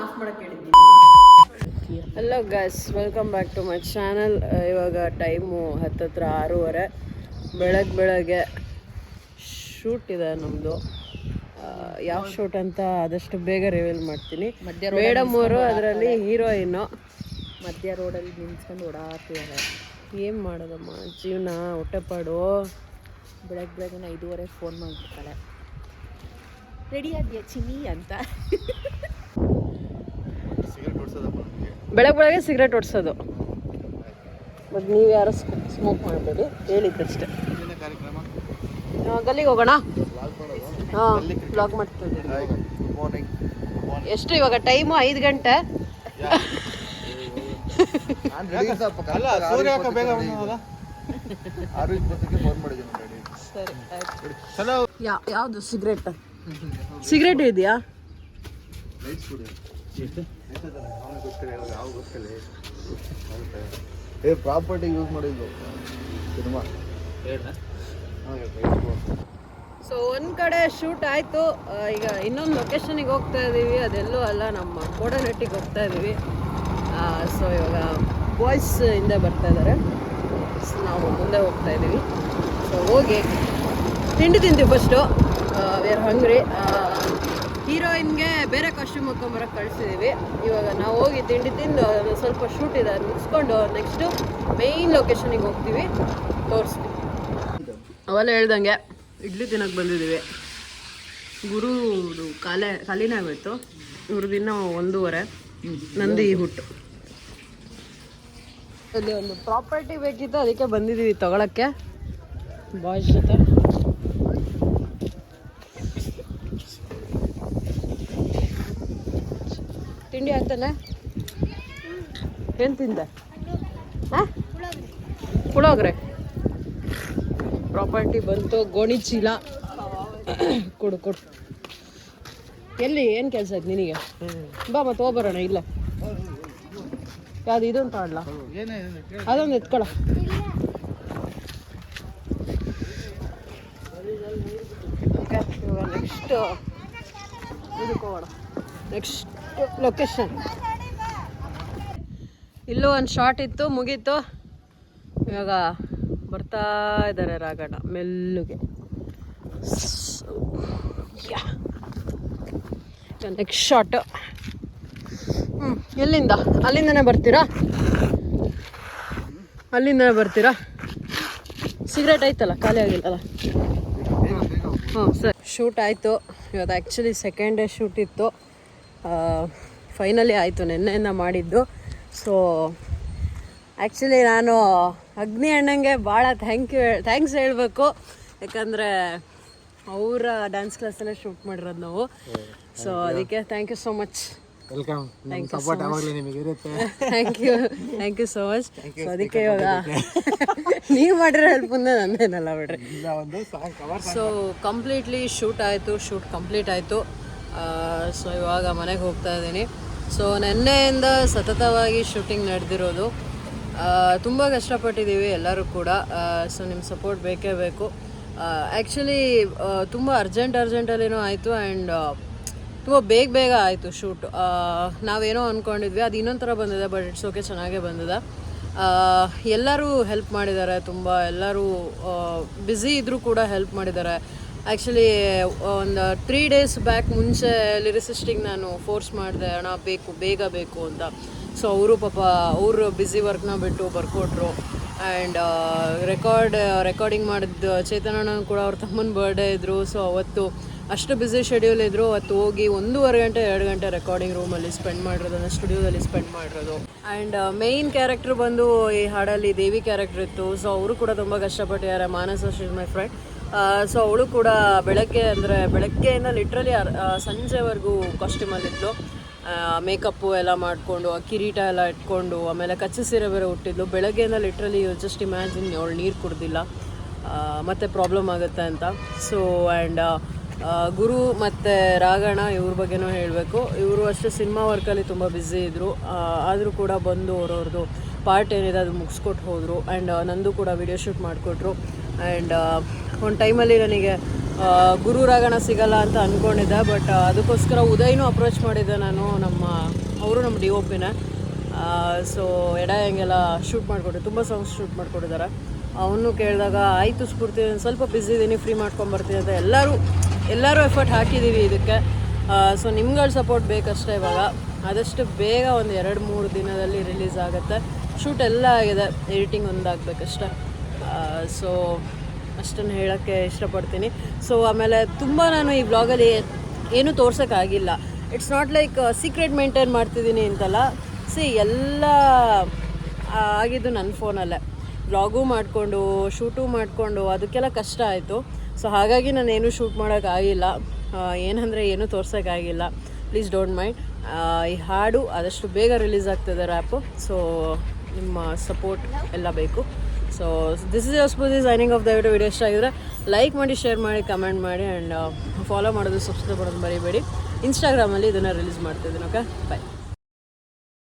Of ಮಾಡಕ್ಕೆ ಹೇಳಿದ್ದೀನಿ. Hello guys, welcome back to my channel. ಇವಾಗ ಟೈಮು 6:30 ಬೆಳಗ್ಗೆ ಶೂಟ್ ಇದೆ ನಮ್ಮದು. ಯಾವ ಶೂಟ್ ಅಂತ ಆದಷ್ಟು ಬೇಗ ರಿವೀಲ್ ಮಾಡ್ತೀನಿ. ಮೇಡಮ್ ಅವರು ಅದರಲ್ಲಿ ಹೀರೋಯಿನ್ನು. ಮಧ್ಯ ರೋಡಲ್ಲಿ ನಿಂತ್ಕೊಂಡು ಓಡಾಡ್ತಿದ್ದಾರೆ. ಏನು ಮಾಡೋದಮ್ಮ, ಜೀವನ ಹೊಟ್ಟೆಪಾಡು. ಬೆಳಗ್ಗೆ 5:30 ಫೋನ್ ಮಾಡಿಬಿಡ್ತಾಳೆ, ರೆಡಿ ಆದ್ಯಾ ಚಿನಿ ಅಂತ. ಬೆಳಗ್ಗೆ ಸಿಗರೇಟ್ ಹೊಡ್ಸೋದು. ಮತ್ತು ನೀವು ಯಾರು ಸ್ಮೋಕ್ ಮಾಡಬೇಡಿ, ಹೇಳಿದ್ದಷ್ಟೇ. ಗಲ್ಲಿಗೆ ಹೋಗೋಣ. ಹಾಂ, ಬ್ಲಾಗ್ ಮಾಡ್ತೀವಿ. ಎಷ್ಟು ಇವಾಗ ಟೈಮು? 5 ಗಂಟೆ. ಸರಿ ಆಯ್ತು. ಯಾವುದು ಸಿಗರೇಟ್ ಇದೆಯಾ? ಪ್ರಾಪರ್ಟಿ ಯೂಸ್ ಮಾಡಿದ್ದು. ಸೊ ಒಂದು ಕಡೆ ಶೂಟ್ ಆಯಿತು. ಈಗ ಇನ್ನೊಂದು ಲೊಕೇಶನಿಗೆ ಹೋಗ್ತಾ ಇದ್ದೀವಿ. ಅದೆಲ್ಲೂ ಅಲ್ಲ, ನಮ್ಮ ಕೋಡನಟ್ಟಿಗೆ ಹೋಗ್ತಾ ಇದ್ದೀವಿ. ಸೊ ಇವಾಗ ಬಾಯ್ಸ್ ಹಿಂದೆ ಬರ್ತಾ ಇದ್ದಾರೆ, ನಾವು ಮುಂದೆ ಹೋಗ್ತಾ ಇದ್ದೀವಿ. ಸೊ ಹೋಗಿ ತಿಂಡಿ ತಿಂತೀವಿ ಫಸ್ಟು. We are hungry. ಹೀರೋಯಿನ್ಗೆ ಬೇರೆ ಕಾಸ್ಟ್ಯೂಮ್ ಹಾಕೊಂಬರಕ್ಕೆ ಕಳಿಸಿದ್ದೀವಿ. ಇವಾಗ ನಾವು ಹೋಗಿ ತಿಂಡಿ ತಿಂದು ಸ್ವಲ್ಪ ಶೂಟ್ ಇದೆ, ಅದು ಮುಗಿಸ್ಕೊಂಡು ನೆಕ್ಸ್ಟು ಮೇಯ್ನ್ ಲೊಕೇಶನಿಗೆ ಹೋಗ್ತೀವಿ, ತೋರಿಸ್ತೀವಿ. ಅವೆಲ್ಲ ಹೇಳ್ದಂಗೆ ಇಡ್ಲಿ ತಿನ್ನೋಕ್ಕೆ ಬಂದಿದ್ದೀವಿ. ಗುರುದು ಖಾಲಿನೇ ಆಗೋಯ್ತು. ಇವ್ರದ್ದು ಇನ್ನೂ 1:30. ನಂದು ಈ ಹುಟ್ಟು. ಇಲ್ಲಿ ಒಂದು ಪ್ರಾಪರ್ಟಿ ಬೇಕಿತ್ತು, ಅದಕ್ಕೆ ಬಂದಿದ್ದೀವಿ ತಗೊಳಕ್ಕೆ ಬಾಯ್ಸ್ ಜೊತೆ. ತಿಂಡಿ ಆಗ್ತಾನೆ. ಏನು ತಿಂದೆ? ಹಾಂ, ಪುಳೋಗ್ರೆ. ಪ್ರಾಪರ್ಟಿ ಬಂತು. ಗೋಣಿ ಚೀಲ ಕೊಡು. ಎಲ್ಲಿ ಏನು ಕೆಲಸ ಆಯ್ತು ನಿನಗೆ? ಬಾ ಮತ್ತೆ ಹೋಗ್ಬರೋಣ. ಇಲ್ಲ ಯಾವುದು ಇದು ಅಂತ ಆಡಲ್ಲ, ಅದೊಂದು ಎತ್ಕೊಳ. ಇವಾಗ ನೆಕ್ಸ್ಟ್ ಇದಕ್ಕೆ ಹೋಗೋಣ. Next location. ಇಲ್ಲೂ ಒಂದು ಶಾರ್ಟ್ ಇತ್ತು, ಮುಗೀತು. ಇವಾಗ ಬರ್ತಾ ಇದ್ದಾರೆ ರಾಗಣ್ಣ ಮೆಲ್ಲುಗೆ. Next short. ಎಲ್ಲಿಂದ? ಅಲ್ಲಿಂದನೇ ಬರ್ತೀರಾ? ಸಿಗರೇಟ್ ಆಯ್ತಲ್ಲ, ಖಾಲಿ ಆಗಿಲ್ಲಲ್ಲ. ಹಾಂ ಸರ್, ಶೂಟ್ ಆಯಿತು. ಇವತ್ತು ಆ್ಯಕ್ಚುಲಿ ಸೆಕೆಂಡ್ ಡೇ ಶೂಟ್ ಇತ್ತು. ಫೈನಲಿ ಆಯಿತು, ನೆನ್ನೆಯಿಂದ ಮಾಡಿದ್ದು. ಸೊ ಆ್ಯಕ್ಚುಲಿ ನಾನು ಅಗ್ನಿ ಅಣ್ಣಂಗೆ ಭಾಳ ಥ್ಯಾಂಕ್ಸ್ ಹೇಳಬೇಕು. ಯಾಕಂದರೆ ಅವರ ಡ್ಯಾನ್ಸ್ ಕ್ಲಾಸಲ್ಲೇ ಶೂಟ್ ಮಾಡಿರೋದು ನಾವು. ಸೊ ಅದಕ್ಕೆ thank you so much. Welcome. Thank you so much. So ಅದಕ್ಕೆ ಇವಾಗ ನೀವು ಮಾಡಿರೋ ಹೆಲ್ಪ್ ಮುಂದೆ ನಂದೇನಲ್ಲ ಬಿಡ್ರಿ. ಸೊ ಕಂಪ್ಲೀಟ್ಲಿ ಶೂಟ್ ಆಯಿತು, ಶೂಟ್ ಕಂಪ್ಲೀಟ್ ಆಯಿತು. ಸೊ ಇವಾಗ ಮನೆಗೆ ಹೋಗ್ತಾ ಇದ್ದೀನಿ. ಸೊ ನೆನ್ನೆಯಿಂದ ಸತತವಾಗಿ ಶೂಟಿಂಗ್ ನಡೆದಿರೋದು. ತುಂಬ ಕಷ್ಟಪಟ್ಟಿದ್ದೀವಿ ಎಲ್ಲರೂ ಕೂಡ. ಸೊ ನಿಮ್ಮ ಸಪೋರ್ಟ್ ಬೇಕೇ ಬೇಕು. ಆ್ಯಕ್ಚುಲಿ ತುಂಬ ಅರ್ಜೆಂಟಲ್ಲಿನೂ ಆಯಿತು ಆ್ಯಂಡ್ ತುಂಬ ಬೇಗ ಆಯಿತು ಶೂಟ್. ನಾವೇನೋ ಅಂದ್ಕೊಂಡಿದ್ವಿ, ಅದು ಇನ್ನೊಂದು ಥರ ಬಂದಿದೆ. ಬಟ್ ಇಟ್ಸ್ ಓಕೆ, ಚೆನ್ನಾಗೇ ಬಂದಿದೆ. ಎಲ್ಲರೂ ಹೆಲ್ಪ್ ಮಾಡಿದ್ದಾರೆ ತುಂಬ. ಎಲ್ಲರೂ ಬ್ಯುಸಿ ಇದ್ದರೂ ಕೂಡ ಹೆಲ್ಪ್ ಮಾಡಿದ್ದಾರೆ. ಆ್ಯಕ್ಚುಲಿ ಒಂದು 3 days ಬ್ಯಾಕ್ ಮುಂಚೆ ಲಿರಿಸಿಸ್ಟಿಗೆ ನಾನು ಫೋರ್ಸ್ ಮಾಡಿದೆ, ಅಣ್ಣ ಬೇಗ ಬೇಕು ಅಂತ. ಸೊ ಅವರು ಪಾಪ ಅವರು ಬ್ಯುಸಿ ವರ್ಕ್ನ ಬಿಟ್ಟು ಬರ್ಕೊಟ್ರು. ಆ್ಯಂಡ್ ರೆಕಾರ್ಡಿಂಗ್ ಮಾಡಿದ್ದು ಚೇತನಣ್ಣ ಕೂಡ ಅವ್ರ ತಮ್ಮನ ಬರ್ಡೇ ಇದ್ದರು. ಸೊ ಅವತ್ತು ಅಷ್ಟು ಬ್ಯುಸಿ ಶೆಡ್ಯೂಲ್ ಇದ್ದರು. ಅವತ್ತು ಹೋಗಿ 1.5 ಗಂಟೆ 2 ಗಂಟೆ ರೆಕಾರ್ಡಿಂಗ್ ರೂಮಲ್ಲಿ ಸ್ಪೆಂಡ್ ಮಾಡಿರೋದನ್ನು ಸ್ಟುಡಿಯೋದಲ್ಲಿ ಸ್ಪೆಂಡ್ ಮಾಡಿರೋದು. ಆ್ಯಂಡ್ ಮೇಯ್ನ್ ಕ್ಯಾರೆಕ್ಟ್ರ್ ಬಂದು ಈ ಹಾಡಲ್ಲಿ ದೇವಿ ಕ್ಯಾರೆಕ್ಟ್ರ್ ಇತ್ತು. ಸೊ ಅವರು ಕೂಡ ತುಂಬ ಕಷ್ಟಪಟ್ಟಿದ್ದಾರೆ. Manasa, she is my friend. So ಅವಳು ಕೂಡ ಬೆಳಗ್ಗೆಯಿಂದ ಲಿಟ್ರಲಿ ಸಂಜೆವರೆಗೂ ಕಾಸ್ಟ್ಯೂಮಲ್ಲಿದ್ಲು. ಮೇಕಪ್ಪು ಎಲ್ಲ ಮಾಡಿಕೊಂಡು, ಕಿರೀಟ ಎಲ್ಲ ಇಟ್ಕೊಂಡು, ಆಮೇಲೆ ಕಚ್ಚೆ ಸೀರೆ ಬೇರೆ ಹುಟ್ಟಿದ್ಲು. ಬೆಳಗ್ಗೆಯಿಂದ ಲಿಟ್ರಲಿ ಜಸ್ಟ್ ಇಮ್ಯಾಜಿನ್, ಅವಳು ನೀರು ಕುಡ್ದಿಲ್ಲ, ಮತ್ತು ಪ್ರಾಬ್ಲಮ್ ಆಗುತ್ತೆ ಅಂತ. ಸೊ ಆ್ಯಂಡ್ ಗುರು ಮತ್ತು ರಾಗಣ್ಣ ಇವ್ರ ಬಗ್ಗೆನೂ ಹೇಳಬೇಕು. ಇವರು ಅಷ್ಟೇ ಸಿನಿಮಾ ವರ್ಕಲ್ಲಿ ತುಂಬ ಬ್ಯುಸಿ ಇದ್ದರು. ಆದರೂ ಕೂಡ ಬಂದು ಅವ್ರವ್ರದ್ದು ಪಾರ್ಟ್ ಏನಿದೆ ಅದು ಮುಗಿಸ್ಕೊಟ್ಟು ಹೋದರು. ಆ್ಯಂಡ್ ನಂದು ಕೂಡ ವಿಡಿಯೋ ಶೂಟ್ ಮಾಡಿಕೊಟ್ರು. ಆ್ಯಂಡ್ ಒಂದು ಟೈಮಲ್ಲಿ ನನಗೆ ಗುರುರಾಗಣ ಸಿಗಲ್ಲ ಅಂತ ಅಂದ್ಕೊಂಡಿದ್ದೆ. ಬಟ್ ಅದಕ್ಕೋಸ್ಕರ ಉದಯ್ನೂ ಅಪ್ರೋಚ್ ಮಾಡಿದ್ದೆ ನಾನು. ಅವರು ನಮ್ಮ ಡಿ ಒ ಪಿನೇ. ಸೊ ಎಡ ಹೆಂಗೆಲ್ಲ ಶೂಟ್ ಮಾಡಿಕೊಟ್ಟು ತುಂಬ ಸಾಂಗ್ಸ್ ಶೂಟ್ ಮಾಡಿಕೊಟ್ಟಿದ್ದಾರೆ. ಅವನು ಕೇಳಿದಾಗ ಆಯಿತು ಸ್ಫೂರ್ತಿ, ಸ್ವಲ್ಪ ಬ್ಯುಸಿ ಇದ್ದೀನಿ, ಫ್ರೀ ಮಾಡ್ಕೊಂಬರ್ತೀನಿ ಅಂತ ಎಲ್ಲರೂ ಎಫರ್ಟ್ ಹಾಕಿದ್ದೀವಿ ಇದಕ್ಕೆ. ಸೊ ನಿಮ್ಗಳ ಸಪೋರ್ಟ್ ಬೇಕಷ್ಟೇ. ಇವಾಗ ಆದಷ್ಟು ಬೇಗ ಒಂದು 2-3 ದಿನದಲ್ಲಿ ರಿಲೀಸ್ ಆಗುತ್ತೆ. ಶೂಟ್ ಎಲ್ಲ ಆಗಿದೆ, ಎಡಿಟಿಂಗ್ ಒಂದಾಗಬೇಕಷ್ಟೆ. ಸೊ ಅಷ್ಟನ್ನು ಹೇಳೋಕ್ಕೆ ಇಷ್ಟಪಡ್ತೀನಿ. ಸೊ ಆಮೇಲೆ ತುಂಬ ನಾನು ಈ ವ್ಲಾಗಲ್ಲಿ ಏನೂ ತೋರ್ಸೋಕ್ಕಾಗಿಲ್ಲ. It's not like secret maintain ಮಾಡ್ತಿದ್ದೀನಿ ಅಂತಲ್ಲ. ಎಲ್ಲ ಆಗಿದ್ದು ನನ್ನ ಫೋನಲ್ಲೇ. ವ್ಲಾಗೂ ಮಾಡಿಕೊಂಡು ಶೂಟು ಮಾಡಿಕೊಂಡು ಅದಕ್ಕೆಲ್ಲ ಕಷ್ಟ ಆಯಿತು. ಸೊ ಹಾಗಾಗಿ ನಾನು ಏನೂ ಶೂಟ್ ಮಾಡೋಕ್ಕಾಗಿಲ್ಲ. ಏನಂದರೆ ಏನೂ ತೋರ್ಸೋಕ್ಕಾಗಿಲ್ಲ. Please don't mind. ಈ ಹಾಡು ಆದಷ್ಟು ಬೇಗ ರಿಲೀಸ್ ಆಗ್ತದೆ ರ್ಯಾಪು. ಸೊ ನಿಮ್ಮ ಸಪೋರ್ಟ್ ಎಲ್ಲ ಬೇಕು. So this is your Spoorthi signing off. ದಯವಿಟ್ಟು ವಿಡಿಯೋ ಇಷ್ಟ ಆಗಿದ್ರೆ ಲೈಕ್ ಮಾಡಿ, ಶೇರ್ ಮಾಡಿ, ಕಮೆಂಟ್ ಮಾಡಿ ಆ್ಯಂಡ್ ಫಾಲೋ ಮಾಡೋದು, ಸಬ್ಸ್ಕ್ರೈಬ್ ಮಾಡೋದು ಮರಿಬೇಡಿ. ಇನ್ಸ್ಟಾಗ್ರಾಮಲ್ಲಿ ಇದನ್ನು ರಿಲೀಸ್ ಮಾಡ್ತಿದ್ದೀನಿ. ಓಕೆ, ಬಾಯ್.